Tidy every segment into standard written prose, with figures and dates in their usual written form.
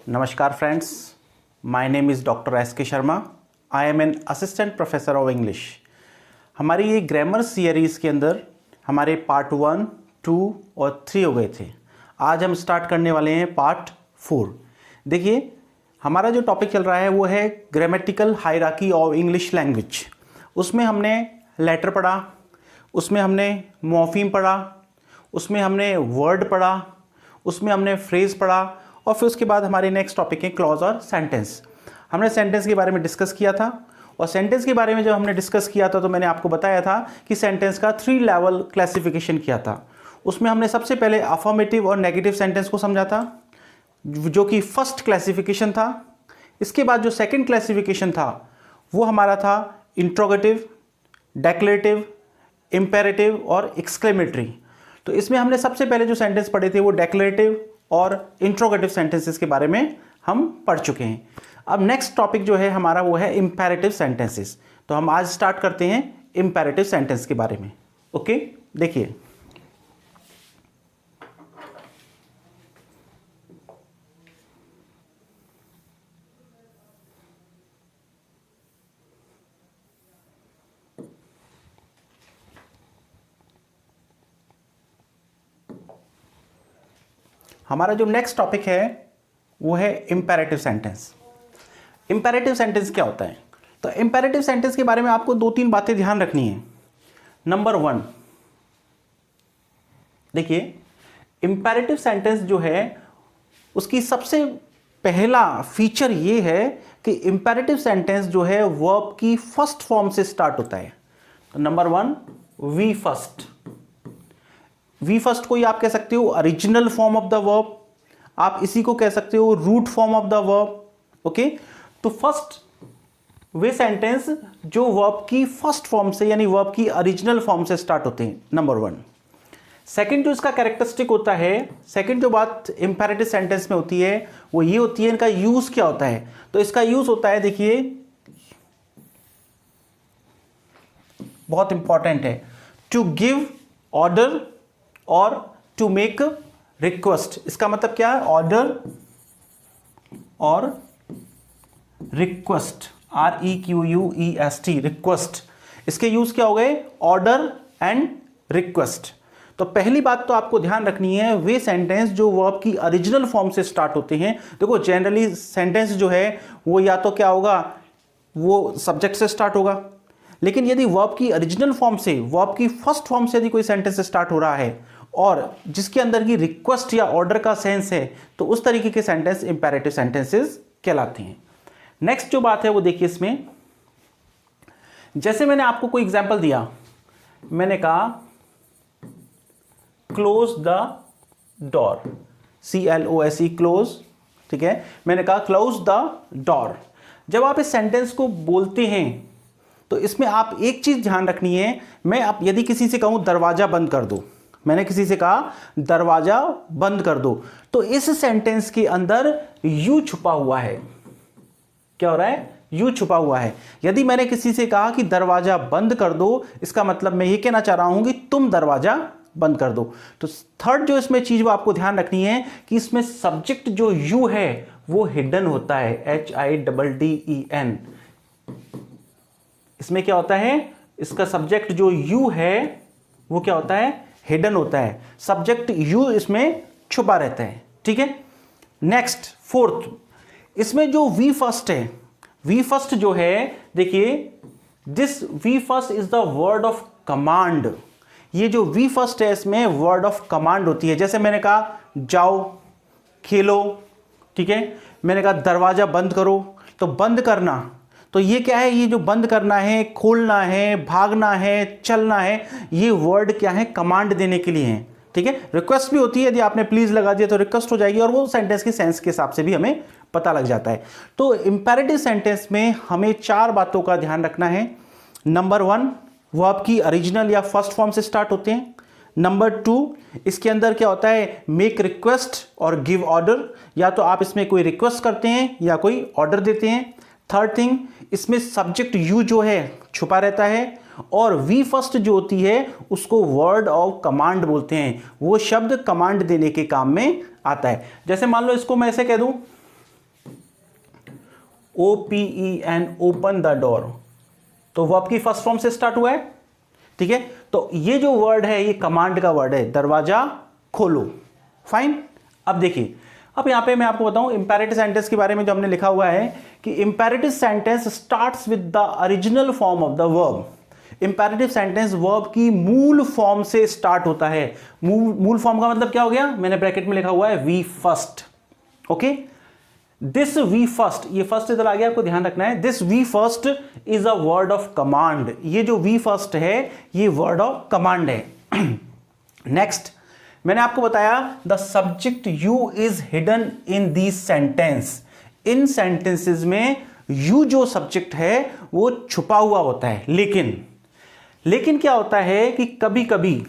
Namaskar friends, my name is Dr. S.K. Sharma. I am an assistant professor of English. हमारी ये grammar series के अंदर हमारे part 1, 2 और 3 हो गए थे। आज हम स्टार्ट करने वाले हैं पार्ट 4। देखिए हमारा जो टॉपिक चल रहा है वो है grammatical hierarchy of English language. उसमें हमने लेटर पढ़ा, उसमें हमने मॉर्फीम पढ़ा, उसमें हमने वर्ड पढ़ा, उसमें हमने फ्रेज़ पढ़ा और फिर उसके बाद हमारे नेक्स्ट टॉपिक है क्लॉज और सेंटेंस। हमने सेंटेंस के बारे में डिस्कस किया था और सेंटेंस के बारे में जब हमने डिस्कस किया था तो मैंने आपको बताया था कि सेंटेंस का 3 लेवल क्लासिफिकेशन किया था। उसमें हमने सबसे पहले अफर्मेटिव और नेगेटिव सेंटेंस को समझा था, जो कि फर्स्ट क्लासिफिकेशन था। इसके बाद जो सेकंड क्लासिफिकेशन था वो हमारा था इंट्रोगेटिव, डेक्लेरेटिव, इंपेरेटिव और एक्सक्लेमेटरी। तो इसमें हमने सबसे पहले जो सेंटेंस पढ़े थे वो डेक्लेरेटिव और इंट्रोगेटिव सेंटेंसेस के बारे में हम पढ़ चुके हैं। अब नेक्स्ट टॉपिक जो है हमारा वो है इंपेरेटिव सेंटेंसेस। तो हम आज स्टार्ट करते हैं इंपेरेटिव सेंटेंस के बारे में। ओके, देखिए हमारा जो नेक्स्ट टॉपिक है वो है इंपेरेटिव सेंटेंस। इंपेरेटिव सेंटेंस क्या होता है? तो इंपेरेटिव सेंटेंस के बारे में आपको 2-3 बातें ध्यान रखनी है। नंबर 1, देखिए इंपेरेटिव सेंटेंस जो है उसकी सबसे पहला फीचर ये है कि इंपेरेटिव सेंटेंस जो है वर्ब की फर्स्ट फॉर्म से स्टार्ट होता है। तो number 1, V first. V first को ही आप कह सकते हो original form of the verb, आप इसी को कह सकते हो root form of the verb. Okay, तो फर्स्ट वे सेंटेंस जो वर्ब की फर्स्ट फॉर्म से यानी वर्ब की ओरिजिनल फॉर्म से स्टार्ट होते हैं, नंबर 1। सेकंड जो इसका कैरेक्टरिस्टिक होता है, सेकंड जो बात इंपेरेटिव सेंटेंस में होती है वो ये होती है इनका यूज क्या होता है। तो इसका यूज होता है, देखिए बहुत इंपॉर्टेंट है, टू गिव ऑर्डर और टू मेक रिक्वेस्ट। इसका मतलब क्या है? ऑर्डर और रिक्वेस्ट, REQUEST, रिक्वेस्ट। इसके यूज क्या हो गए? Order and request. तो पहली बात तो आपको ध्यान रखनी है, वे सेंटेंस जो वर्ब की ओरिजिनल फॉर्म से स्टार्ट होते हैं। देखो जनरली सेंटेंस जो है वो या तो क्या होगा, वो सब्जेक्ट से स्टार्ट होगा, लेकिन यदि वर्ब की ओरिजिनल फॉर्म से, वर्ब की फर्स्ट फॉर्म से यदि कोई सेंटेंस स्टार्ट हो रहा है और जिसके अंदर की रिक्वेस्ट या ऑर्डर का सेंस है, तो उस तरीके के सेंटेंस इंपेरेटिव सेंटेंसेस कहलाते हैं। नेक्स्ट जो बात है वो देखिए इसमें, जैसे मैंने आपको कोई एग्जांपल दिया, मैंने कहा close the door, CLOSE, close. ठीक है, मैंने कहा क्लोज द डोर। जब आप इस सेंटेंस को बोलते हैं तो इसमें आप एक चीज ध्यान रखनी है, मैं आप यदि किसी से कहूं दरवाजा बंद कर दो, मैंने किसी से कहा दरवाजा बंद कर दो, तो इस सेंटेंस के अंदर यू छुपा हुआ है। क्या हो रहा है? यू छुपा हुआ है। यदि मैंने किसी से कहा कि दरवाजा बंद कर दो, इसका मतलब मैं ये कहना चाह रहा हूं कि तुम दरवाजा बंद कर दो। तो थर्ड जो इसमें चीज वो आपको ध्यान रखनी है कि इसमें सब्जेक्ट जो यू है वो हिडन होता है, HIDDEN। इसमें क्या होता है? इसका सब्जेक्ट जो यू है वो क्या होता है? हिडन होता है। सब्जेक्ट यू इसमें छुपा रहता है। ठीक है, नेक्स्ट फोर्थ, इसमें जो वी फर्स्ट है, वी फर्स्ट जो है, देखिए this V first is the word of command. ये जो वी फर्स्ट है इसमें वर्ड ऑफ कमांड होती है। जैसे मैंने कहा जाओ खेलो, ठीक है, मैंने कहा दरवाजा बंद करो, तो बंद करना, तो ये क्या है? ये जो बंद करना है, खोलना है, भागना है, चलना है, ये वर्ड क्या है? कमांड देने के लिए है। ठीक है, रिक्वेस्ट भी होती है, यदि आपने प्लीज लगा दिया तो रिक्वेस्ट हो जाएगी और वो सेंटेंस के सेंस के हिसाब से भी हमें पता लग जाता है। तो इंपेरेटिव सेंटेंस में हमें 4 बातों का ध्यान रखना है। नंबर 1, वर्ब की ओरिजिनल या फर्स्ट फॉर्म से स्टार्ट होते हैं। नंबर 2, इसके अंदर क्या होता है? मेक रिक्वेस्ट और गिव ऑर्डर, या तो आप इसमें कोई रिक्वेस्ट करते हैं या कोई ऑर्डर देते हैं। थर्ड थिंग, इसमें सब्जेक्ट यू जो है छुपा रहता है और वी फर्स्ट जो होती है उसको वर्ड ऑफ कमांड बोलते हैं। वो शब्द कमांड देने के काम में आता है। जैसे मान लो इसको मैं ऐसे कह दूं, OPEN, ओपन द डोर, तो वर्ब की फर्स्ट फॉर्म से स्टार्ट हुआ है, ठीक है। तो ये जो वर्ड है ये कमांड का वर्ड है, दरवाजा खोलो। फाइन। अब देखिए, अब यहां पे मैं आपको बताऊं इंपेरेटिव सेंटेंस के बारे में। जो हमने लिखा हुआ है कि imperative sentence starts with the original form of the verb. Imperative sentence verb की मूल फॉर्म से स्टार्ट होता है। मूल फॉर्म का मतलब क्या हो गया, मैंने ब्रैकेट में लिखा हुआ है V first. Okay, this V first, ये फर्स्ट इधर आ गया, आपको ध्यान रखना है। This V first is a word of command. ये जो वी फर्स्ट है ये वर्ड ऑफ कमांड है। नेक्स्ट, मैंने आपको बताया the subject you is hidden in this sentence. इन सेंटेंसेस में यू जो सब्जेक्ट है वो छुपा हुआ होता है। लेकिन क्या होता है कि कभी कभी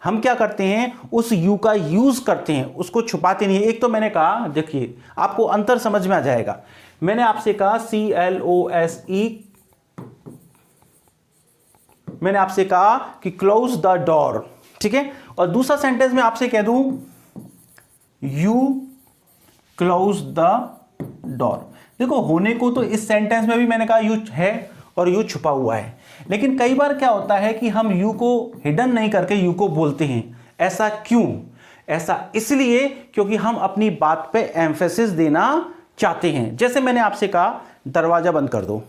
हम क्या करते हैं, उस यू का यूज करते हैं, उसको छुपाते नहीं है। एक तो मैंने कहा, देखिए आपको अंतर समझ में आ जाएगा। मैंने आपसे कहा CLOSE, मैंने आपसे कहा कि क्लोज द डोर, ठीक है। और दूसरा सेंटेंस में आपसे कह दूं यू क्लोज द डोर। देखो, होने को तो इस सेंटेंस में भी मैंने कहा यू है और यू छुपा हुआ है, लेकिन कई बार क्या होता है कि हम यू को हिडन नहीं करके यू को बोलते हैं। ऐसा क्यों? ऐसा इसलिए क्योंकि हम अपनी बात पे एम्फेसिस देना चाहते हैं। जैसे मैंने आपसे कहा दरवाजा बंद कर दो,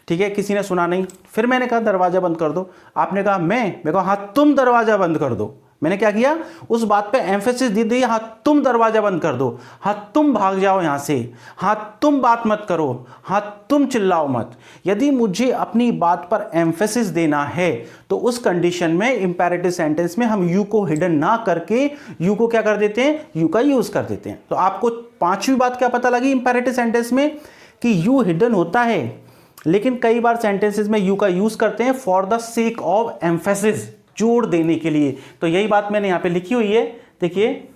ठीक है, किसी ने सुना नहीं। फिर मैंने कहा दरवाजा बंद कर दो, आपने कहा मैं कहा हाँ तुम दरवाजा बंद कर दो। मैंने क्या किया, उस बात पे एम्फेसिस दे दी, हाँ तुम दरवाजा बंद कर दो, हाँ तुम भाग जाओ यहां से, हाँ तुम बात मत करो, हाँ तुम चिल्लाओ मत। यदि मुझे अपनी बात पर एम्फेसिस देना है तो उस कंडीशन में इंपेरेटिव सेंटेंस में हम यू को हिडन ना करके यू को क्या कर देते हैं, यू का यूज कर देते हैं। तो आपको पांचवी बात क्या पता लगी इंपेरेटिव सेंटेंस में, कि यू हिडन होता है, लेकिन कई बार सेंटेंसेस में यू का यूज करते हैं for the sake of emphasis, जोड़ देने के लिए। तो यही बात मैंने यहां पे लिखी हुई है, देखिए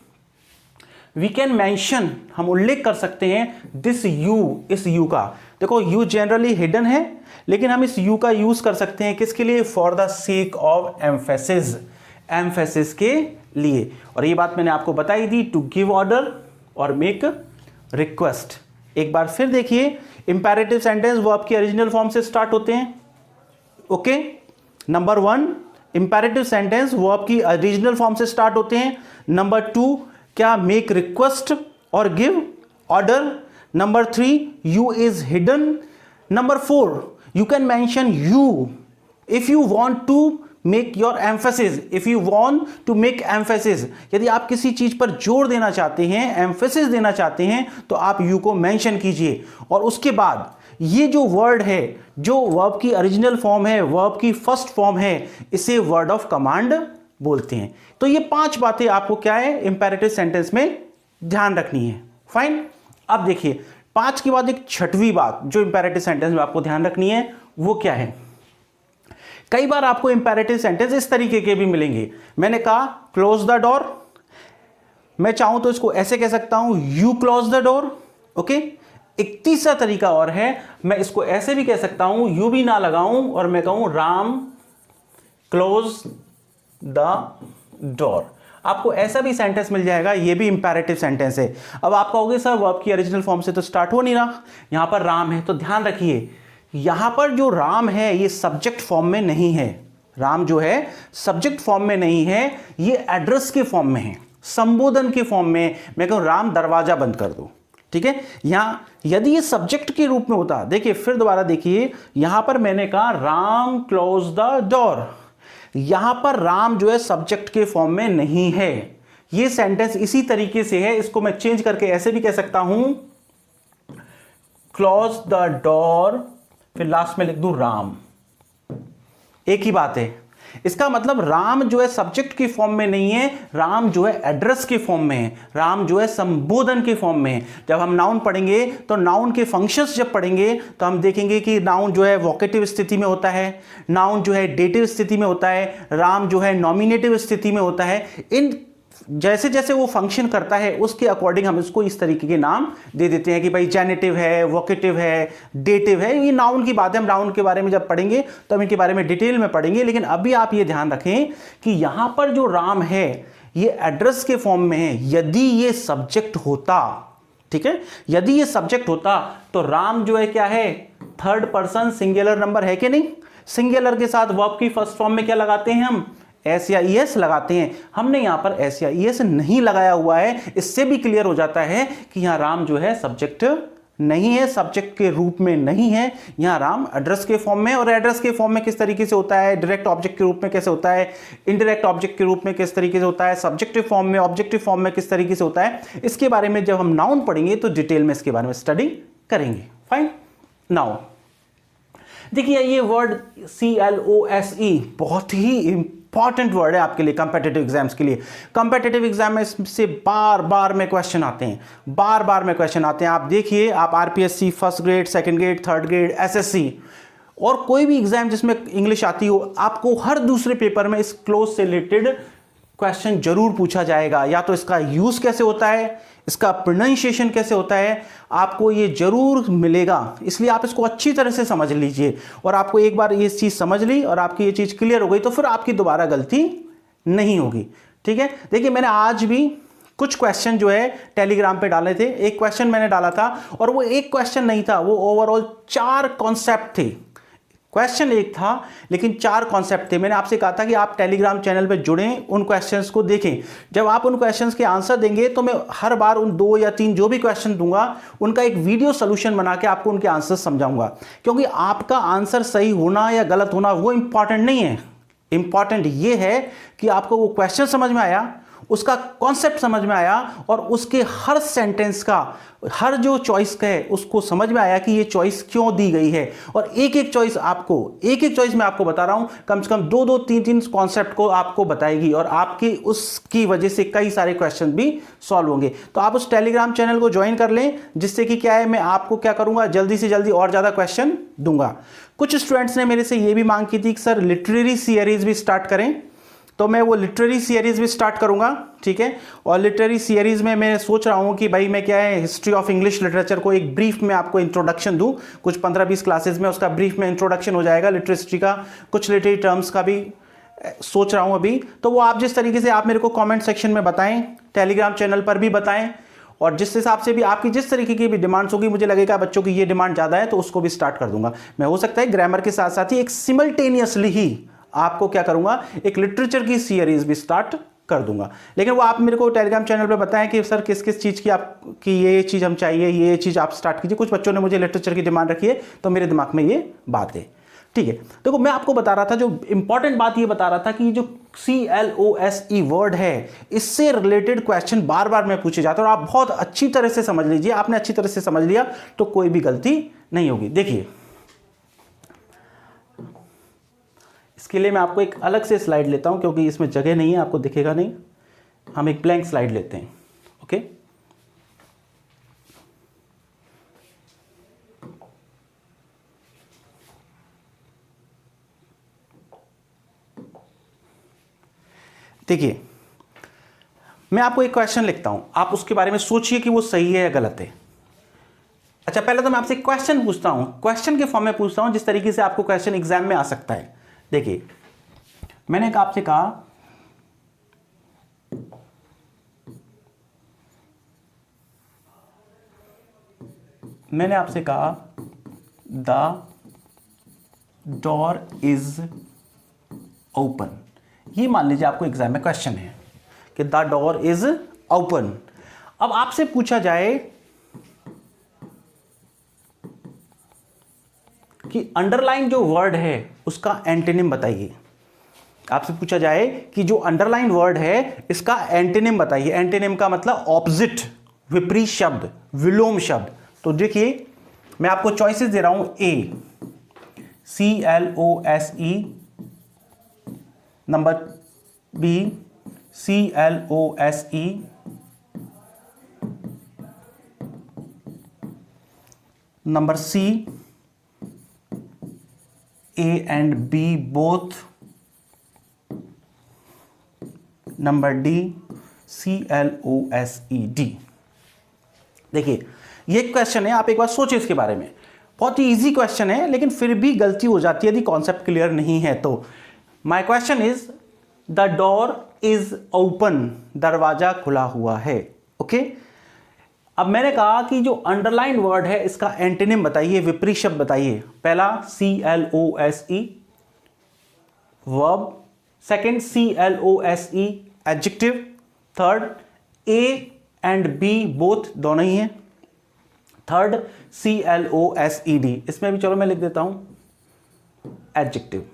वी कैन मेंशन, हम उल्लेख कर सकते हैं दिस यू, इस यू का। देखो यू जनरली हिडन है, लेकिन हम इस यू का यूज कर सकते हैं किसके लिए, for the sake of emphasis, emphasis के लिए। और ये बात मैंने आपको बताई दी, टू गिव ऑर्डर और मेक रिक्वेस्ट। एक बार फिर देखिए, इंपेरेटिव सेंटेंस वर्ब की ओरिजिनल फॉर्म से स्टार्ट होते हैं। Okay, number 1 imperative sentence verb की ओरिजिनल फॉर्म से स्टार्ट होते हैं। नंबर 2 क्या, मेक रिक्वेस्ट और give order. Number 3 you is hidden. Number 4 you can mention you if you want to make your emphasis, if you want to make emphasis, यदि आप किसी चीज पर जोर देना चाहते हैं, एम्फेसिस देना चाहते हैं, तो आप यू को मेंशन कीजिए। और उसके बाद ये जो वर्ड है, जो वर्ब की ओरिजिनल फॉर्म है, वर्ब की फर्स्ट फॉर्म है, इसे वर्ड ऑफ कमांड बोलते हैं। तो ये 5 बातें आपको क्या है, इंपेरेटिव सेंटेंस में ध्यान रखनी है। फाइन। अब देखिए 5 के बाद एक छठवीं बात जो इंपेरेटिव सेंटेंस में आपको ध्यान रखनी है, वो क्या है। कई बार आपको इंपेरेटिव सेंटेंस इस तरीके के भी मिलेंगे। मैंने कहा क्लोज द डोर, मैं चाहूं तो इसको ऐसे कह सकता हूं you close the door. Okay, एक तीसरा तरीका और है, मैं इसको ऐसे भी कह सकता हूं, यू भी ना लगाऊं और मैं कहूं राम क्लोज द डोर। आपको ऐसा भी सेंटेंस मिल जाएगा, ये भी इंपेरेटिव सेंटेंस है। अब आप कहोगे सर वर्ब की ओरिजिनल फॉर्म से तो स्टार्ट हो नहीं रहा, यहां पर राम है। तो ध्यान रखिए, यहां पर जो राम है ये सब्जेक्ट फॉर्म में नहीं है। राम जो है सब्जेक्ट फॉर्म में नहीं है, ये एड्रेस के फॉर्म में है, संबोधन के फॉर्म में। मैं कहूं राम दरवाजा बंद कर दो, ठीक है। यहां यदि ये सब्जेक्ट के रूप में होता, देखिए फिर दोबारा देखिए, यहां पर मैंने कहा राम क्लोज द डोर, यहां पर राम जो है सब्जेक्ट के फॉर्म में नहीं है। ये सेंटेंस इसी तरीके से है, इसको मैं चेंज करके ऐसे भी कह सकता हूं क्लोज द डोर, फिर लास्ट में लिख दूं राम। एक ही बात है, इसका मतलब राम जो है सब्जेक्ट की फॉर्म में नहीं है, राम जो है एड्रेस के फॉर्म में है, राम जो है संबोधन के फॉर्म में है। जब हम नाउन पढ़ेंगे तो नाउन के फंक्शंस जब पढ़ेंगे तो हम देखेंगे कि नाउन जो है वोकेटिव स्थिति में होता है, नाउन जो है डेटिव स्थिति में होता है, राम जो है नॉमिनेटिव स्थिति में होता है। इन जैसे जैसे वो फंक्शन करता है उसके अकॉर्डिंग हम इसको इस तरीके के नाम दे देते हैं कि भाई जेनेटिव है, वोकेटिव है, डेटिव है। ये नाउन की बात है, हम नाउन के बारे में जब पढ़ेंगे तो हम इनके बारे में डिटेल में पढ़ेंगे। लेकिन अभी आप ये ध्यान रखें कि यहां पर जो राम है ये एड्रेस के फॉर्म में है। यदि ये सब्जेक्ट होता, ठीक है। यदि ये सब्जेक्ट होता तो राम जो है क्या है, थर्ड पर्सन सिंगुलर नंबर है कि नहीं। सिंगुलर के साथ वर्ब की फर्स्ट फॉर्म में क्या लगाते हैं हम, एस या ईएस लगाते हैं। हमने यहां पर एस या ईएस नहीं लगाया हुआ है। इससे भी क्लियर हो जाता है कि यहां राम जो है सब्जेक्ट नहीं है, सब्जेक्ट के रूप में नहीं है। यहां राम एड्रेस के फॉर्म में, और एड्रेस के फॉर्म में किस तरीके से होता है, डायरेक्ट ऑब्जेक्ट के रूप में कैसे होता है, इनडायरेक्ट ऑब्जेक्ट के रूप में किस तरीके से होता है, सब्जेक्टिव फॉर्म में, ऑब्जेक्टिव फॉर्म में किस तरीके से होता है। इसके बारे में जब हम नाउन पढ़ेंगे तो डिटेल में इसके बारे में स्टडी करेंगे। फाइन। नाउ देखिए ये वर्ड CLOSE बहुत ही इंपॉर्टेंट वर्ड है आपके लिए कॉम्पिटिटिव एग्जाम्स के लिए। कॉम्पिटिटिव एग्जाम में से बार बार में क्वेश्चन आते हैं, बार बार में क्वेश्चन आते हैं। आप देखिए, आप RPSC first grade, second grade, third grade, SSC और कोई भी एग्जाम जिसमें इंग्लिश आती हो, आपको हर दूसरे पेपर में इस क्लोज से रिलेटेड क्वेश्चन जरूर पूछा जाएगा। या तो इसका यूज कैसे होता है, इसका प्रोनाउंसिएशन कैसे होता है, आपको ये जरूर मिलेगा। इसलिए आप इसको अच्छी तरह से समझ लीजिए, और आपको एक बार ये चीज़ समझ ली और आपकी ये चीज़ क्लियर हो गई तो फिर आपकी दोबारा गलती नहीं होगी। ठीक है। देखिए मैंने आज भी कुछ क्वेश्चन जो है टेलीग्राम पे डाले थे। एक क्वेश्चन मैंने डाला था और वो एक क्वेश्चन नहीं था, वो ओवरऑल 4 कॉन्सेप्ट थे। क्वेश्चन एक था लेकिन 4 कॉन्सेप्ट थे। मैंने आपसे कहा था कि आप टेलीग्राम चैनल पे जुड़ें, उन क्वेश्चंस को देखें। जब आप उन क्वेश्चंस के आंसर देंगे तो मैं हर बार उन 2 या 3 जो भी क्वेश्चन दूंगा उनका एक वीडियो सोल्यूशन बना के आपको उनके आंसर समझाऊंगा। क्योंकि आपका आंसर सही होना या गलत होना वो इंपॉर्टेंट नहीं है। इंपॉर्टेंट ये है कि आपको वो क्वेश्चन समझ में आया, उसका कॉन्सेप्ट समझ में आया और उसके हर सेंटेंस का, हर जो चॉइस का है उसको समझ में आया कि ये चॉइस क्यों दी गई है। और एक एक चॉइस मैं आपको बता रहा हूं, कम से कम 2-2, 3-3 कॉन्सेप्ट को आपको बताएगी और आपकी उसकी वजह से कई सारे क्वेश्चन भी सॉल्व होंगे। तो आप उस टेलीग्राम चैनल को ज्वाइन कर लें, जिससे कि क्या है, मैं आपको क्या करूंगा, जल्दी से जल्दी और ज्यादा क्वेश्चन दूंगा। कुछ स्टूडेंट्स ने मेरे से ये भी मांग की थी कि सर लिटरेरी सीरीज भी स्टार्ट करें, तो मैं वो लिटरेरी सीरीज भी स्टार्ट करूंगा। ठीक है। और लिटरेरी सीरीज में मैं सोच रहा हूं कि भाई मैं क्या है, हिस्ट्री ऑफ इंग्लिश लिटरेचर को एक ब्रीफ में आपको इंट्रोडक्शन दूं। कुछ 15-20 क्लासेस में उसका ब्रीफ में इंट्रोडक्शन हो जाएगा लिटरेचर का, कुछ लिटरेरी टर्म्स का भी सोच रहा हूं अभी। तो वो आप जिस तरीके से आप मेरे को कॉमेंट सेक्शन में बताएं, टेलीग्राम चैनल पर भी बताएं, और जिस हिसाब से भी आपकी जिस तरीके की भी डिमांड्स होगी, मुझे लगेगा बच्चों की ये डिमांड ज़्यादा है तो उसको भी स्टार्ट कर दूंगा मैं। हो सकता है ग्रामर के साथ साथ ही एक सिमल्टेनियसली ही आपको क्या करूंगा, एक लिटरेचर की सीरीज भी स्टार्ट कर दूंगा। लेकिन वो आप मेरे को टेलीग्राम चैनल पे बताएं कि सर किस किस चीज़ की आपकी ये चीज़ हम चाहिए, ये चीज़ आप स्टार्ट कीजिए। कुछ बच्चों ने मुझे लिटरेचर की डिमांड रखी है तो मेरे दिमाग में ये बात है। ठीक है। देखो मैं आपको बता रहा था, जो इंपॉर्टेंट बात ये बता रहा था कि जो CLOSE वर्ड है, इससे रिलेटेड क्वेश्चन बार बार में पूछे जाते हैं और आप बहुत अच्छी तरह से समझ लीजिए। आपने अच्छी तरह से समझ लिया तो कोई भी गलती नहीं होगी। देखिए इसके लिए मैं आपको एक अलग से स्लाइड लेता हूं, क्योंकि इसमें जगह नहीं है, आपको दिखेगा नहीं। हम एक ब्लैंक स्लाइड लेते हैं। ओके। देखिए मैं आपको एक क्वेश्चन लिखता हूं, आप उसके बारे में सोचिए कि वो सही है या गलत है। अच्छा, पहले तो मैं आपसे क्वेश्चन पूछता हूं, क्वेश्चन के फॉर्म में पूछता हूं जिस तरीके से आपको क्वेश्चन एग्जाम में आ सकता है। देखिए मैंने आपसे कहा द डोर इज ओपन। ये मान लीजिए आपको एग्जाम में क्वेश्चन है कि द डोर इज ओपन। अब आपसे पूछा जाए कि अंडरलाइन जो वर्ड है उसका एंटोनिम बताइए। आपसे पूछा जाए कि जो अंडरलाइन वर्ड है इसका एंटोनिम बताइए। एंटोनिम का मतलब ऑपोजिट, विपरीत शब्द, विलोम शब्द। तो देखिए मैं आपको चॉइसेस दे रहा हूं। A CLOSE, number B CLOSE, number C A and B both, number D CLOSED। देखिए ये क्वेश्चन है, आप एक बार सोचिए इसके बारे में। बहुत ही इजी क्वेश्चन है लेकिन फिर भी गलती हो जाती है यदि कॉन्सेप्ट क्लियर नहीं है तो। My question is the door is open, दरवाजा खुला हुआ है। ओके। अब मैंने कहा कि जो अंडरलाइन वर्ड है इसका एंटोनिम बताइए, विपरीत शब्द बताइए। पहला CLOSE verb, second CLOSE adjective, third A and B both दोनों ही हैं, थर्ड CLOSED, इसमें भी चलो मैं लिख देता हूं एडजेक्टिव।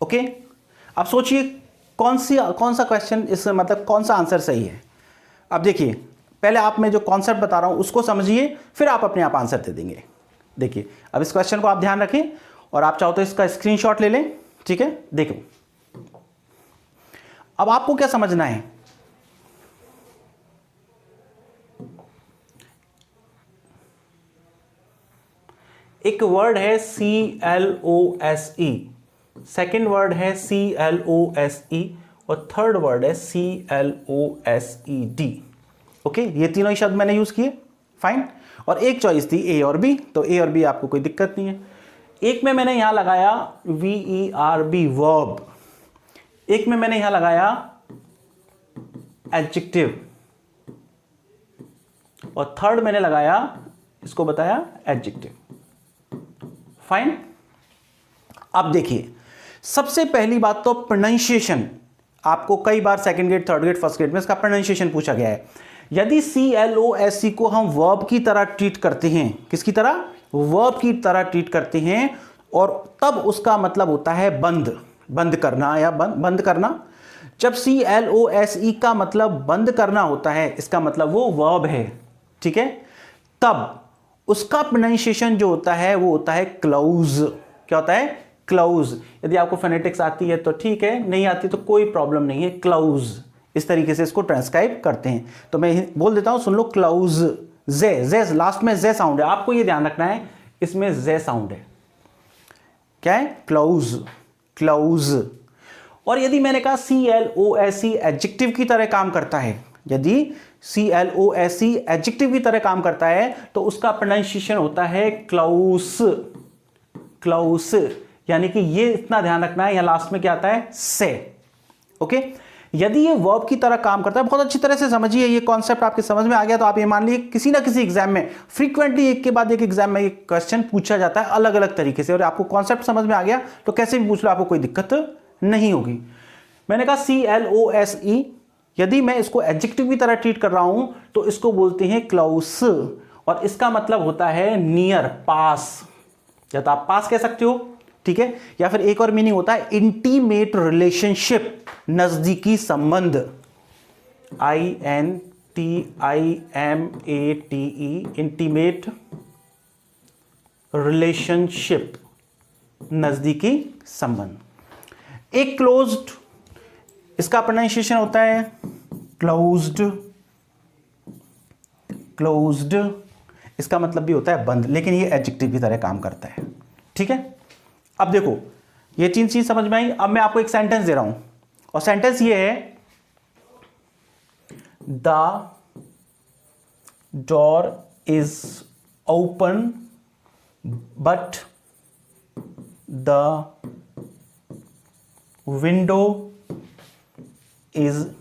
ओके, अब सोचिए कौन सा क्वेश्चन, इस मतलब कौन सा आंसर सही है। अब देखिए, पहले आप मैं जो कॉन्सेप्ट बता रहा हूं उसको समझिए, फिर आप अपने आप आंसर दे देंगे। देखिए, अब इस क्वेश्चन को आप ध्यान रखें और आप चाहो तो इसका स्क्रीनशॉट ले लें, ठीक है। देखो, अब आपको क्या समझना है, एक वर्ड है CLOSE, सेकेंड वर्ड है CLOSE और थर्ड वर्ड है CLOSED। ओके, ये तीनों ही शब्द मैंने यूज किए, फाइन। और एक चॉइस थी A और B, तो A और B आपको कोई दिक्कत नहीं है। एक में मैंने यहां लगाया VERB वर्ब, एक में मैंने यहां लगाया एडजेक्टिव और थर्ड मैंने लगाया, इसको बताया एडजेक्टिव, फाइन। अब देखिए, सबसे पहली बात तो प्रोनाउंसिएशन, आपको कई बार second grade, third grade, first grade में इसका प्रोनाउंसिएशन पूछा गया है। यदि CLOSE को हम वर्ब की तरह ट्रीट करते हैं, किसकी तरह, वर्ब की तरह ट्रीट करते हैं, और तब उसका मतलब होता है बंद, बंद करना या बंद करना। जब CLOSE का मतलब बंद करना होता है, इसका मतलब वो वर्ब है, ठीक है, तब उसका प्रोनाउंसिएशन जो होता है वो होता है क्लोज। क्या होता है, क्लोज। यदि आपको फोनेटिक्स आती है तो ठीक है, नहीं आती तो कोई प्रॉब्लम नहीं है, क्लोज, इस तरीके से इसको ट्रांसक्राइब करते हैं। तो मैं बोल देता हूं, सुन लो, क्लोज, जे लास्ट में जे साउंड है, आपको ये ध्यान रखना है, इसमें जे साउंड है। क्या है, क्लोज, क्लोज। और यदि मैंने कहा CLOSE एडजेक्टिव की तरह काम करता है, यदि CLOSE एडजेक्टिव की तरह काम करता है तो उसका प्रोनाउंसिएशन होता है क्लोस, क्लोस। यानी कि ये इतना ध्यान रखना है, यहां लास्ट में क्या आता है, से। ओके, यदि ये वर्ब की तरह काम करता है, बहुत अच्छी तरह से समझिए, ये कॉन्सेप्ट आपके समझ में आ गया तो आप ये मान लीजिए किसी ना किसी एग्जाम में फ्रीक्वेंटली एक के बाद एक एग्जाम में एक क्वेश्चन पूछा जाता है अलग अलग तरीके से, और आपको कॉन्सेप्ट समझ में आ गया तो कैसे भी पूछ लो, आपको कोई दिक्कत नहीं होगी। मैंने कहा CLOSE, यदि मैं इसको एडजेक्टिव की तरह ट्रीट कर रहा हूं तो इसको बोलते हैं क्लोस, और इसका मतलब होता है नियर, पास, या तो आप पास कह सकते हो, ठीक है, या फिर एक और मीनिंग होता है इंटीमेट रिलेशनशिप, नजदीकी संबंध, INTIMATE, इंटीमेट रिलेशनशिप, नजदीकी संबंध। एक क्लोज्ड, इसका प्रोनाउंसिएशन होता है क्लोज्ड, क्लोज्ड, इसका मतलब भी होता है बंद, लेकिन ये एडजेक्टिव की तरह काम करता है, ठीक है। अब देखो, ये तीन चीज समझ में आई। अब मैं आपको एक सेंटेंस दे रहा हूं, और सेंटेंस ये है, the door is open but the window is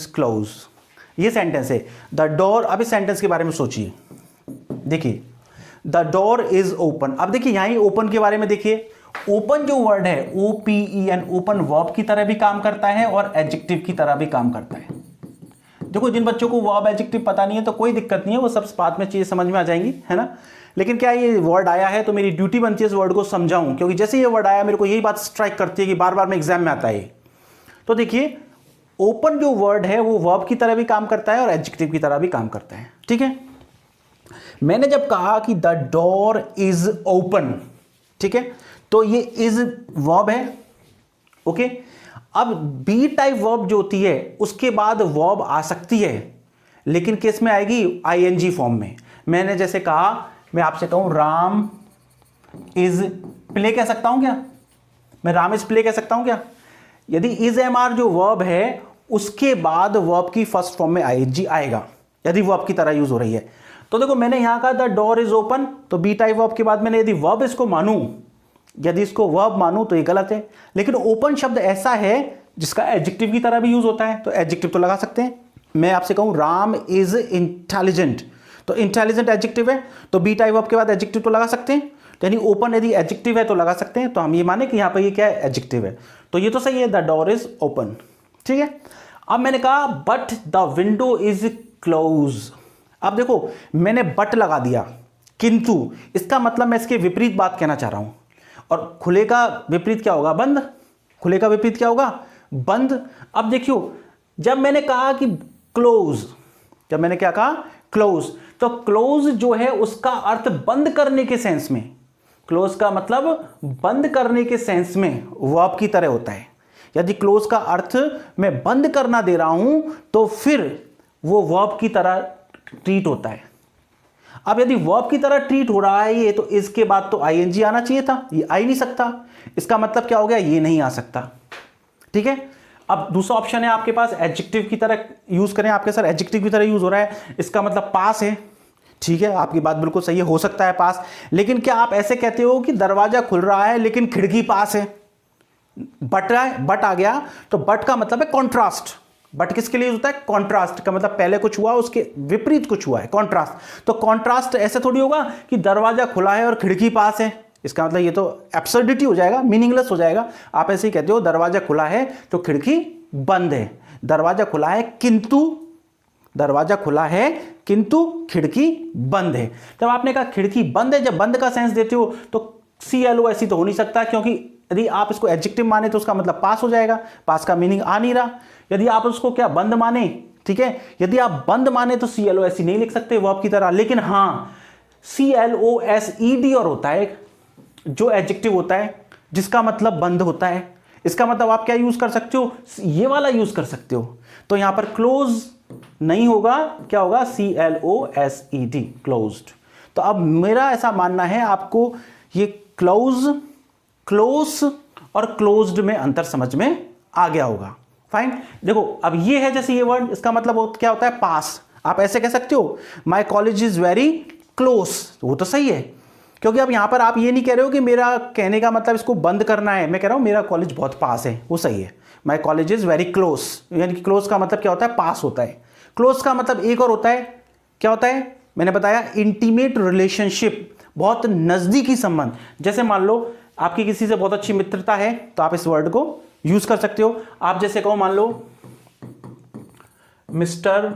close. ये सेंटेंस है, द डोर। अब इस सेंटेंस के बारे में सोचिए, देखिए, द डोर इज ओपन। अब देखिए यहां ही ओपन के बारे में देखिए, ओपन जो वर्ड है OPEN, ओपन वर्ब की तरह भी काम करता है और एडजेक्टिव की तरह भी काम करता है। देखो, जिन बच्चों को वर्ब एडजेक्टिव पता नहीं है तो कोई दिक्कत नहीं है, वो सब बाद में चीजें समझ में आ जाएंगी, है ना। लेकिन क्या ये वर्ड आया है तो मेरी ड्यूटी बनती है इस वर्ड को समझाऊं, क्योंकि जैसे ये वर्ड आया मेरे को यही बात स्ट्राइक करती है कि बार बार में एग्जाम में आता है। तो देखिए, ओपन जो वर्ड है वो वर्ब की तरह भी काम करता है और एडजेक्टिव की तरह भी काम करता है, ठीक है। मैंने जब कहा कि द डोर इज ओपन, ठीक है, तो ये इज वर्ब है, ओके। अब बी टाइप वर्ब जो होती है उसके बाद वर्ब आ सकती है, लेकिन किस में आएगी, ING फॉर्म में। मैंने जैसे कहा, मैं आपसे कहूं राम इज प्ले कह सकता हूं क्या, मैं राम इज प्ले कह सकता हूं क्या। यदि इज MR जो वर्ब है उसके बाद वर्ब की फर्स्ट फॉर्म में ING आएगा, यदि वर्ब की तरह यूज हो रही है। तो देखो, मैंने यहां कहा द डोर इज ओपन, तो बी टाइप वर्ब के बाद मैंने यदि वर्ब इसको मानूं, यदि इसको वर्ब मानूं तो ये गलत है, लेकिन ओपन शब्द ऐसा है जिसका एडजेक्टिव की तरह भी यूज होता है, तो एडजेक्टिव तो लगा सकते हैं। मैं आपसे कहूं राम इज इंटेलिजेंट, तो इंटेलिजेंट एडजेक्टिव है, तो बी टाइप वर्ब के बाद एडजेक्टिव तो लगा सकते हैं। तो यानी ओपन यदि एडजेक्टिव है तो लगा सकते हैं, तो हम ये माने कि यहाँ पर ये क्या है, एडजेक्टिव है। तो ये तो सही है, द डोर इज ओपन, ठीक है। अब मैंने कहा but the window is close. अब देखो मैंने बट लगा दिया, किंतु इसका मतलब मैं इसके विपरीत बात कहना चाह रहा हूं। और खुले का विपरीत क्या होगा, बंद। खुले का विपरीत क्या होगा, बंद। अब देखियो जब मैंने कहा कि क्लोज, जब मैंने क्या कहा, क्लोज, तो क्लोज जो है उसका अर्थ बंद करने के सेंस में, क्लोज का मतलब बंद करने के सेंस में वर्ब की तरह होता है। यदि क्लोज का अर्थ मैं बंद करना दे रहा हूं तो फिर वो वर्ब की तरह ट्रीट होता है। अब यदि वर्ब की तरह ट्रीट हो रहा है ये, तो इसके बाद तो आईएनजी आना चाहिए था, ये आ ही नहीं सकता। इसका मतलब क्या हो गया, ये नहीं आ सकता, ठीक है। अब दूसरा ऑप्शन है आपके पास एडजेक्टिव की तरह यूज करें, आपके सर एडजेक्टिव की तरह यूज हो रहा है, इसका मतलब पास है, ठीक है, आपकी बात बिल्कुल सही है, हो सकता है पास। लेकिन क्या आप ऐसे कहते हो कि दरवाजा खुल रहा है लेकिन खिड़की पास है, बट आ गया, तो बट का मतलब है कॉन्ट्रास्ट। बट किसके लिए होता है, कॉन्ट्रास्ट का मतलब पहले कुछ हुआ उसके विपरीत कुछ हुआ है, कॉन्ट्रास्ट। तो कॉन्ट्रास्ट ऐसे थोड़ी होगा कि दरवाजा खुला है और खिड़की पास है, इसका मतलब ये तो एब्सर्डिटी हो जाएगा, मीनिंगलेस हो जाएगा। आप ऐसे ही कहते हो दरवाजा खुला है तो खिड़की बंद है, दरवाजा खुला है किंतु, दरवाजा खुला है किंतु खिड़की बंद है। जब आपने कहा खिड़की बंद है, जब बंद का सेंस देते हो तो CLO तो हो नहीं सकता, क्योंकि यदि आप इसको एडजेक्टिव माने तो उसका मतलब पास हो जाएगा, पास का मीनिंग आ नहीं रहा। यदि आप उसको क्या बंद माने, ठीक है, यदि आप बंद माने तो CLOSE नहीं लिख सकते वर्ब की तरह। लेकिन हाँ CLOSED और होता है जो एडजेक्टिव होता है जिसका मतलब बंद होता है, इसका मतलब आप क्या यूज कर सकते हो, ये वाला यूज कर सकते हो। तो यहां पर क्लोज नहीं होगा, क्या होगा, CLOSED, क्लोज्ड। तो अब मेरा ऐसा मानना है आपको ये क्लोज, क्लोज और क्लोज्ड में अंतर समझ में आ गया होगा। फाइन, देखो अब ये है जैसे ये वर्ड, इसका मतलब क्या होता है, पास। आप ऐसे कह सकते हो my college is very close, वो तो सही है, क्योंकि अब यहां पर आप ये नहीं कह रहे हो कि मेरा कहने का मतलब इसको बंद करना है, मैं कह रहा हूं मेरा कॉलेज बहुत पास है, वो सही है। My college is very close, यानी कि क्लोज का मतलब क्या होता है, पास होता है। क्लोज का मतलब एक और होता है, क्या होता है, मैंने बताया इंटीमेट रिलेशनशिप, बहुत नजदीकी संबंध। जैसे मान लो आपकी किसी से बहुत अच्छी मित्रता है तो आप इस वर्ड को यूज कर सकते हो। आप जैसे कहो, मान लो mister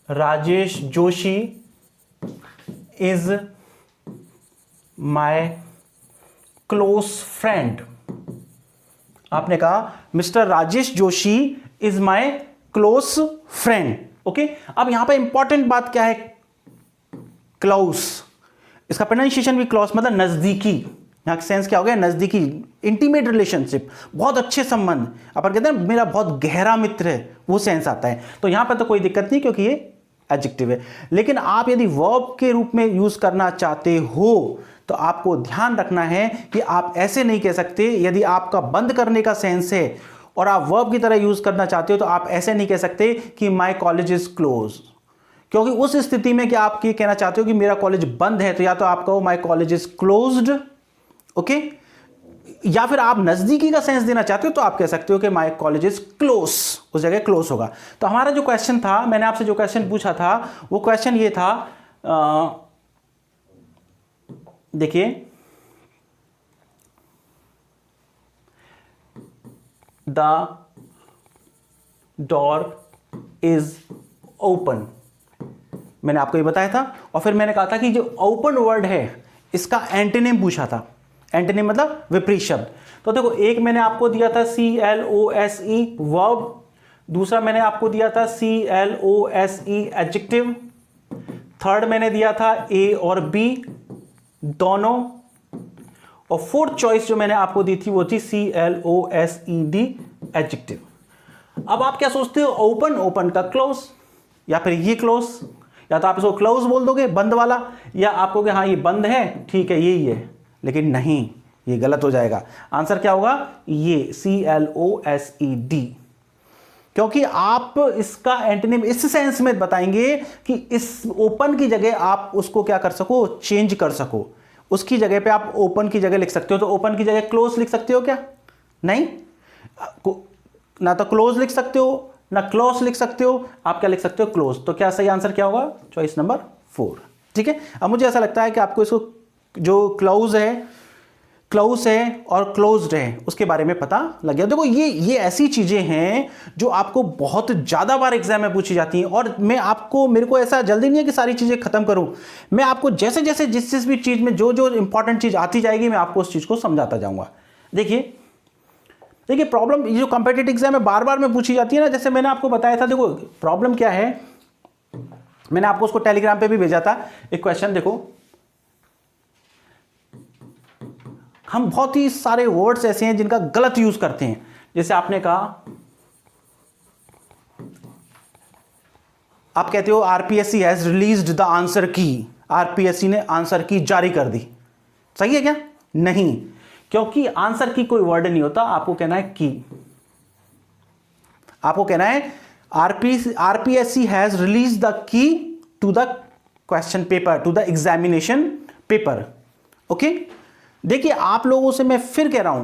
Rajesh Joshi is my close friend. आपने कहा mister Rajesh Joshi is my close friend, okay. अब यहां पे इंपॉर्टेंट बात क्या है, क्लोज, इसका प्रोनाउंसिएशन भी क्लोज मतलब नजदीकी। यहां का सेंस क्या हो गया, नजदीकी, इंटीमेट रिलेशनशिप, बहुत अच्छे संबंध। अपन कहते हैं मेरा बहुत गहरा मित्र है, वो सेंस आता है। तो यहां पर तो कोई दिक्कत नहीं क्योंकि ये एडजेक्टिव है। लेकिन आप यदि वर्ब के रूप में यूज करना चाहते हो तो आपको ध्यान रखना है कि आप ऐसे नहीं कह सकते। यदि आपका बंद करने का सेंस है और आप वर्ब की तरह यूज करना चाहते हो तो आप ऐसे नहीं कह सकते कि माई कॉलेज इज क्लोज, क्योंकि उस स्थिति में कि आप ये कहना चाहते हो कि मेरा कॉलेज बंद है, तो या तो आप कहो my college is closed, okay, या फिर आप नजदीकी का सेंस देना चाहते हो तो आप कह सकते हो कि माई कॉलेज इज क्लोज, उस जगह क्लोज होगा। तो हमारा जो क्वेश्चन था, मैंने आपसे जो क्वेश्चन पूछा था वो क्वेश्चन ये था, देखिए, द डोर इज ओपन, मैंने आपको ये बताया था। और फिर मैंने कहा था कि जो ओपन वर्ड है इसका एंटीनिम पूछा था, एंटीनिम मतलब विपरीत शब्द। तो देखो, एक मैंने आपको दिया था CLOSE वर्ब, दूसरा मैंने आपको दिया था CLOSE एडजेक्टिव, थर्ड मैंने दिया था A और B दोनों, और फोर्थ चॉइस जो मैंने आपको दी थी वो थी CLOSED एडजेक्टिव। अब आप क्या सोचते हो, ओपन, ओपन का क्लोज, या फिर ये क्लोज, या तो आप इसको क्लोज बोल दोगे बंद वाला, या आप कहोगे हाँ ये बंद है, ठीक है यही है, लेकिन नहीं, ये गलत हो जाएगा। आंसर क्या होगा, ये CLOSED, क्योंकि आप इसका एंटोनिम इस सेंस में बताएंगे कि इस ओपन की जगह आप उसको क्या कर सको, चेंज कर सको। उसकी जगह पे आप ओपन की जगह लिख सकते हो, तो ओपन की जगह क्लोज लिख सकते हो क्या, नहीं। ना तो क्लोज लिख सकते हो ना क्लोज लिख सकते हो, आप क्या लिख सकते हो, क्लोज। तो क्या सही आंसर क्या होगा, चॉइस नंबर 4। ठीक है, अब मुझे ऐसा लगता है कि आपको इसको जो क्लोज है और क्लोज्ड है उसके बारे में पता लग गया। देखो ये ऐसी चीजें हैं जो आपको बहुत ज्यादा बार एग्जाम में पूछी जाती हैं, और मेरे को ऐसा जल्दी नहीं है कि सारी चीजें खत्म करूं। मैं आपको जैसे जैसे जिस भी चीज में जो इंपॉर्टेंट चीज आती जाएगी मैं आपको उस चीज को समझाता जाऊंगा। देखिए प्रॉब्लम ये जो कॉम्पिटिटिव एग्जाम में बार बार में पूछी जाती है ना, जैसे मैंने आपको बताया था, देखो प्रॉब्लम क्या है, मैंने आपको उसको टेलीग्राम पे भी भेजा था एक क्वेश्चन। देखो हम बहुत ही सारे वर्ड्स ऐसे हैं जिनका गलत यूज करते हैं। जैसे आपने कहा, आप कहते हो RPSC has released the answer की, आरपीएससी ने आंसर की जारी कर दी। सही है क्या? नहीं, क्योंकि आंसर की कोई वर्ड नहीं होता, आपको कहना है की। आपको कहना है RPSC has release the key to the question paper, to the examination paper. Okay, देखिए आप लोगों से मैं फिर कह रहा हूं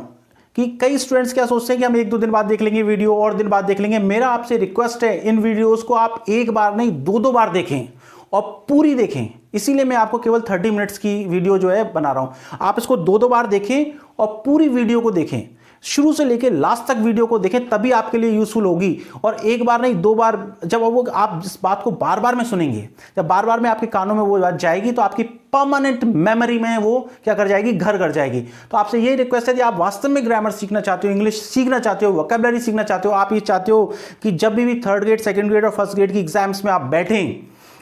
कि कई स्टूडेंट्स क्या सोचते हैं कि हम 1-2 दिन बाद देख लेंगे वीडियो, और दिन बाद देख लेंगे। मेरा आपसे रिक्वेस्ट है, इन वीडियोस को आप एक बार नहीं 2-2 बार देखें और पूरी देखें। इसीलिए मैं आपको केवल 30 मिनट्स की वीडियो जो है बना रहा हूं। आप इसको 2-2 बार देखें और पूरी वीडियो को देखें, शुरू से लेकर लास्ट तक वीडियो को देखें, तभी आपके लिए यूजफुल होगी। और एक बार नहीं 2 बार, जब वो आप इस बात को बार बार में सुनेंगे, जब बार बार में आपके कानों में वो बात जाएगी तो आपकी परमानेंट मेमोरी में वो क्या कर जाएगी, घर कर जाएगी। तो आपसे यही रिक्वेस्ट है कि आप वास्तव में ग्रामर सीखना चाहते हो, इंग्लिश सीखना चाहते हो, वोकैबुलरी सीखना चाहते हो, आप ये चाहते हो कि जब भी 3rd ग्रेड 2nd ग्रेड और 1st ग्रेड की एग्जाम्स में आप बैठें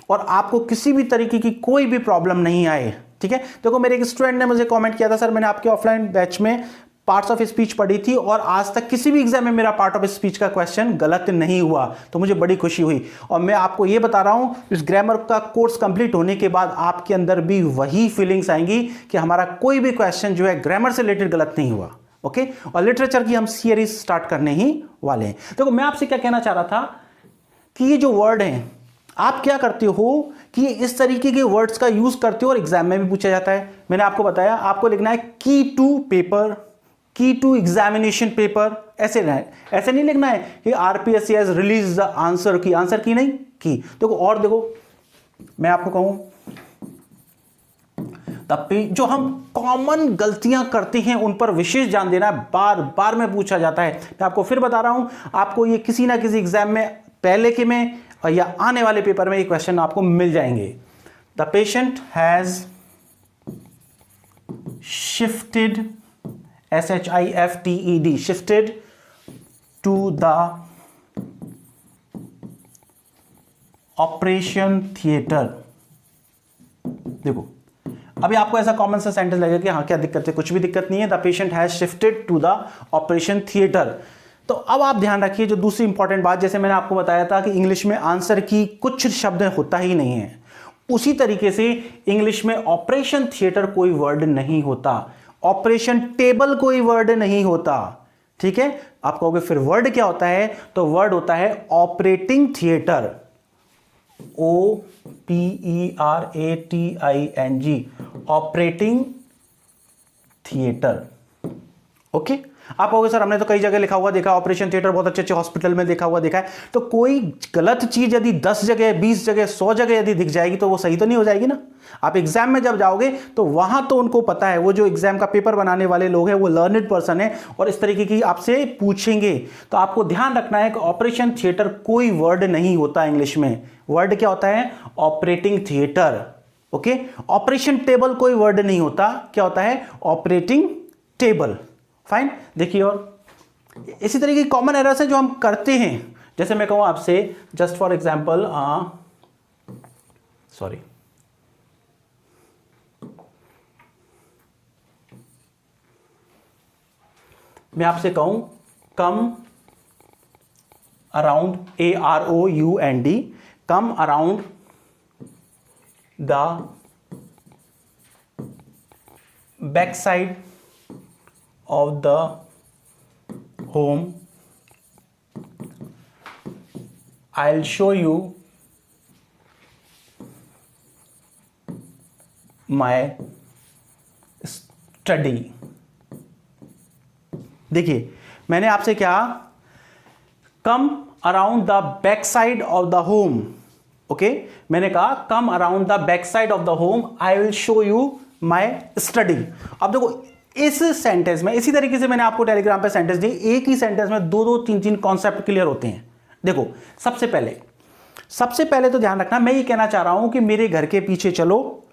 और आपको किसी भी तरीके की कोई भी प्रॉब्लम नहीं आए। ठीक है, देखो मेरे एक स्टूडेंट ने मुझे कमेंट किया था, सर मैंने आपके ऑफलाइन बैच में पार्ट्स ऑफ स्पीच पढ़ी थी और आज तक किसी भी एग्जाम में मेरा पार्ट ऑफ स्पीच का क्वेश्चन गलत नहीं हुआ, तो मुझे बड़ी खुशी हुई। और मैं आपको ये बता रहा हूं, इस ग्रामर का कोर्स कंप्लीट होने के बाद आपके अंदर भी वही फीलिंग्स आएंगी कि हमारा कोई भी क्वेश्चन जो है ग्रामर से रिलेटेड गलत नहीं हुआ। ओके, और लिटरेचर की हम सीरीज स्टार्ट करने ही वाले हैं। देखो मैं आपसे क्या कहना चाह रहा था कि ये जो वर्ड हैं, आप क्या करते हो कि इस तरीके के वर्ड्स का यूज करते हो और एग्जाम में भी पूछा जाता है। मैंने आपको बताया, आपको लिखना है की टू पेपर, की टू एग्जामिनेशन पेपर, ऐसे ऐसे नहीं लिखना है कि RPSC has release the answer की, आंसर की नहीं की। देखो और देखो मैं आपको कहूं, तब भी जो हम कॉमन गलतियां करते हैं उन पर विशेष ध्यान देना, बार बार में पूछा जाता है। मैं आपको फिर बता रहा हूं, आपको ये किसी ना किसी एग्जाम में, पहले के में या आने वाले पेपर में ये क्वेश्चन आपको मिल जाएंगे। The patient has shifted, SHIFTED, shifted to the operation theatre. देखो अभी आपको ऐसा कॉमन सा सेंटेंस लगेगा कि हाँ क्या दिक्कत है, कुछ भी दिक्कत नहीं है। The patient has shifted to the operation theatre. तो अब आप ध्यान रखिए, जो दूसरी इंपॉर्टेंट बात, जैसे मैंने आपको बताया था कि इंग्लिश में आंसर की कुछ शब्द होता ही नहीं है, उसी तरीके से इंग्लिश में ऑपरेशन थिएटर कोई वर्ड नहीं होता, ऑपरेशन टेबल कोई वर्ड नहीं होता। ठीक है, आप कहोगे फिर वर्ड क्या होता है, तो वर्ड होता है operating theatre, OPERATING, operating theatre. Okay, आप कहोगे सर हमने तो कई जगह लिखा हुआ देखा ऑपरेशन थिएटर, बहुत अच्छे अच्छे हॉस्पिटल में देखा हुआ देखा है। तो कोई गलत चीज यदि 10 जगह 20 जगह 100 जगह यदि दिख जाएगी तो वो सही तो नहीं हो जाएगी ना। आप एग्जाम में जब जाओगे तो वहां तो उनको पता है, वो जो एग्जाम का पेपर बनाने वाले लोग हैं वो लर्नड पर्सन है और इस तरीके की आपसे पूछेंगे। तो आपको ध्यान रखना है कि ऑपरेशन थिएटर कोई वर्ड नहीं होता इंग्लिश में। वर्ड क्या होता है, operating theatre. Okay, operation table कोई वर्ड नहीं होता, क्या होता है, ऑपरेटिंग टेबल। फाइन, देखिए और इसी तरीके की कॉमन एरर्स है जो हम करते हैं। जैसे मैं कहूं आपसे, जस्ट फॉर एग्जांपल, सॉरी, मैं आपसे कहूं come around, AROUND, come around the back side of the home, I'll show you my study। देखिए मैंने आपसे क्या, come around the back side of the home, okay, मैंने कहा come around the back side of the home, I will show you my study. अब देखो इस sentence में, इसी तरीके से मैंने आपको टेलीग्राम पे सेंटेंस दी, एक ही सेंटेंस में दो दो तीन तीन कॉन्सेप्ट क्लियर होते हैं। देखो सबसे पहले तो ध्यान रखना, मैं ये कहना चाह रहा हूं कि मेरे घर के पीछे चलो,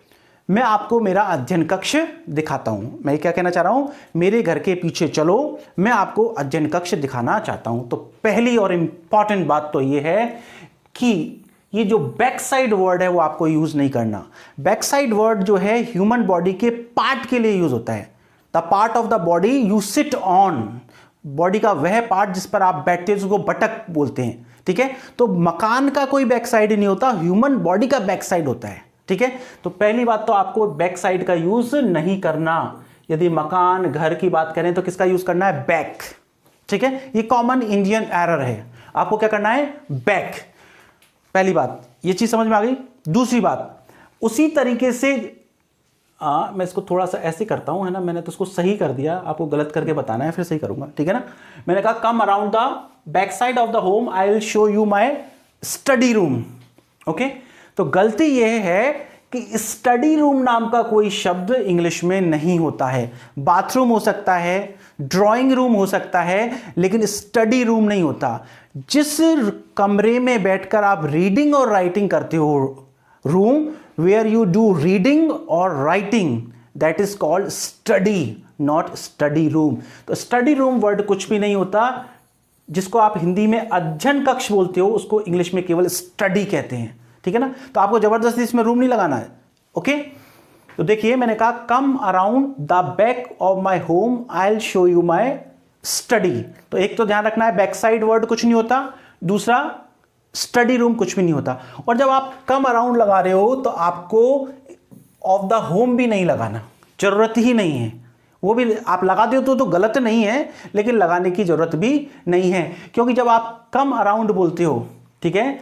मैं आपको मेरा अध्ययन कक्ष दिखाता हूं। मैं क्या कहना चाह रहा हूं, मेरे घर के पीछे चलो, मैं आपको अध्ययन कक्ष दिखाना चाहता हूं। तो पहली और इंपॉर्टेंट बात तो ये है कि ये जो बैक साइड वर्ड है वो आपको यूज नहीं करना। बैक साइड वर्ड जो है ह्यूमन बॉडी के पार्ट के लिए यूज होता है। The part of the body you sit on, body का वह पार्ट जिस पर आप बैठते हैं उसको बटक बोलते हैं, ठीक है। तो मकान का कोई बैक साइड नहीं होता, ह्यूमन बॉडी का बैक साइड होता है, ठीक है। तो पहली बात तो आपको बैक साइड का यूज नहीं करना। यदि मकान घर की बात करें तो किसका यूज करना है, बैक, ठीक है। ये कॉमन इंडियन एरर है, आपको क्या करना है, बैक। पहली बात ये चीज समझ में आ गई। दूसरी बात, उसी तरीके से मैं इसको थोड़ा सा ऐसे करता हूं, है ना, मैंने तो उसको सही कर दिया, आपको गलत करके बताना है, फिर सही करूंगा, ठीक है ना। मैंने कहा come around the back side of the home, I will show you my study room, okay. तो गलती यह है कि स्टडी रूम नाम का कोई शब्द इंग्लिश में नहीं होता है। बाथरूम हो सकता है, ड्राइंग रूम हो सकता है, लेकिन स्टडी रूम नहीं होता। जिस कमरे में बैठकर आप रीडिंग और राइटिंग करते हो, room where you do reading और writing, that is called study, not study room. तो स्टडी रूम वर्ड कुछ भी नहीं होता। जिसको आप हिंदी में अध्ययन कक्ष बोलते हो उसको इंग्लिश में केवल स्टडी कहते हैं, ठीक है ना। तो आपको जबरदस्ती इसमें रूम नहीं लगाना है, ओके। तो देखिए मैंने कहा come around the back of my home, I will show you my study. तो एक तो ध्यान रखना है बैक साइड वर्ड कुछ नहीं होता, दूसरा स्टडी रूम कुछ भी नहीं होता। और जब आप कम अराउंड लगा रहे हो तो आपको ऑफ द होम भी नहीं लगाना, जरूरत ही नहीं है। वो भी आप लगा दो तो गलत नहीं है, लेकिन लगाने की जरूरत भी नहीं है, क्योंकि जब आप कम अराउंड बोलते हो, ठीक है,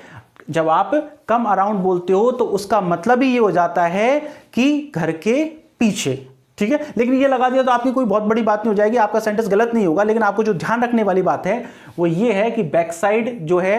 जब आप कम अराउंड बोलते हो तो उसका मतलब ही ये हो जाता है कि घर के पीछे, ठीक है। लेकिन ये लगा दिया तो आपकी कोई बहुत बड़ी बात नहीं हो जाएगी, आपका सेंटेंस गलत नहीं होगा। लेकिन आपको जो ध्यान रखने वाली बात है वो ये है कि बैक साइड जो है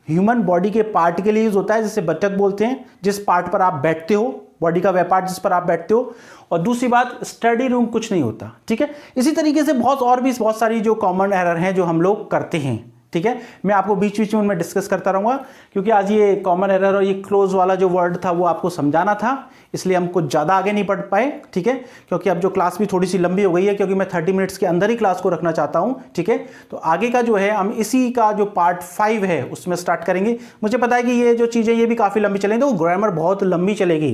ह्यूमन बॉडी के पार्ट के लिए यूज होता है, जिसे बटक बोलते हैं, जिस पार्ट पर आप बैठते हो, बॉडी का वह पार्ट जिस पर आप बैठते हो। और दूसरी बात, स्टडी रूम कुछ नहीं होता, ठीक है। इसी तरीके से बहुत सारी जो कॉमन एरर हैं जो हम लोग करते हैं, ठीक है। मैं आपको बीच बीच में उनमें डिस्कस करता रहूंगा, क्योंकि आज ये कॉमन एरर और ये क्लोज वाला जो वर्ड था वो आपको समझाना था, इसलिए हम कुछ ज़्यादा आगे नहीं बढ़ पाए, ठीक है। क्योंकि अब जो क्लास भी थोड़ी सी लंबी हो गई है, क्योंकि मैं 30 मिनट्स के अंदर ही क्लास को रखना चाहता हूँ, ठीक है। तो आगे का जो है हम इसी का जो पार्ट 5 है उसमें स्टार्ट करेंगे। मुझे पता है कि ये जो चीज़ें ये भी काफ़ी लंबी चलेंगी, तो ग्रामर बहुत लंबी चलेगी,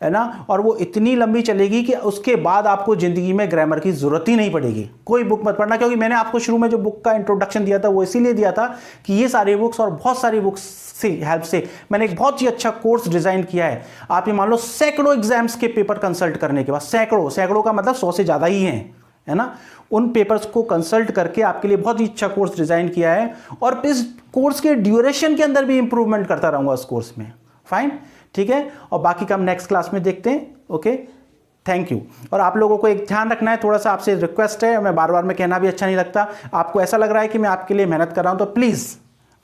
है ना, और वो इतनी लंबी चलेगी कि उसके बाद आपको ज़िंदगी में ग्रामर की ज़रूरत ही नहीं पड़ेगी। कोई बुक मत पढ़ना, क्योंकि मैंने आपको शुरू में जो बुक का इंट्रोडक्शन दिया था वो इसीलिए दिया था कि ये सारी बुक्स और बहुत सारी बुक्स से हेल्प से मैंने एक बहुत ही अच्छा कोर्स डिजाइन किया है। आप ये मान लो सैकड़ों एग्जाम्स के पेपर कंसल्ट करने के बाद, सैकड़ों का मतलब 100 से ज़्यादा ही हैं, है ना, उन पेपर्स को कंसल्ट करके आपके लिए बहुत ही अच्छा कोर्स डिजाइन किया है। और इस कोर्स के ड्यूरेशन के अंदर भी इंप्रूवमेंट करता रहूँगा इस कोर्स में, फाइन, ठीक है। और बाकी का हम नेक्स्ट क्लास में देखते हैं, ओके, थैंक यू। और आप लोगों को एक ध्यान रखना है, थोड़ा सा आपसे रिक्वेस्ट है, मैं बार बार में कहना भी अच्छा नहीं लगता, आपको ऐसा लग रहा है कि मैं आपके लिए मेहनत कर रहा हूं, तो प्लीज़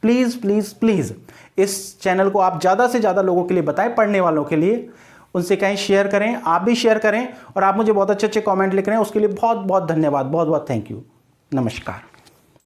प्लीज़ प्लीज़ प्लीज़ इस चैनल को आप ज़्यादा से ज़्यादा लोगों के लिए बताएं, पढ़ने वालों के लिए, उनसे कहीं शेयर करें, आप भी शेयर करें। और आप मुझे बहुत अच्छे अच्छे कमेंट लिख रहे हैं, उसके लिए बहुत बहुत धन्यवाद, बहुत बहुत थैंक यू, नमस्कार।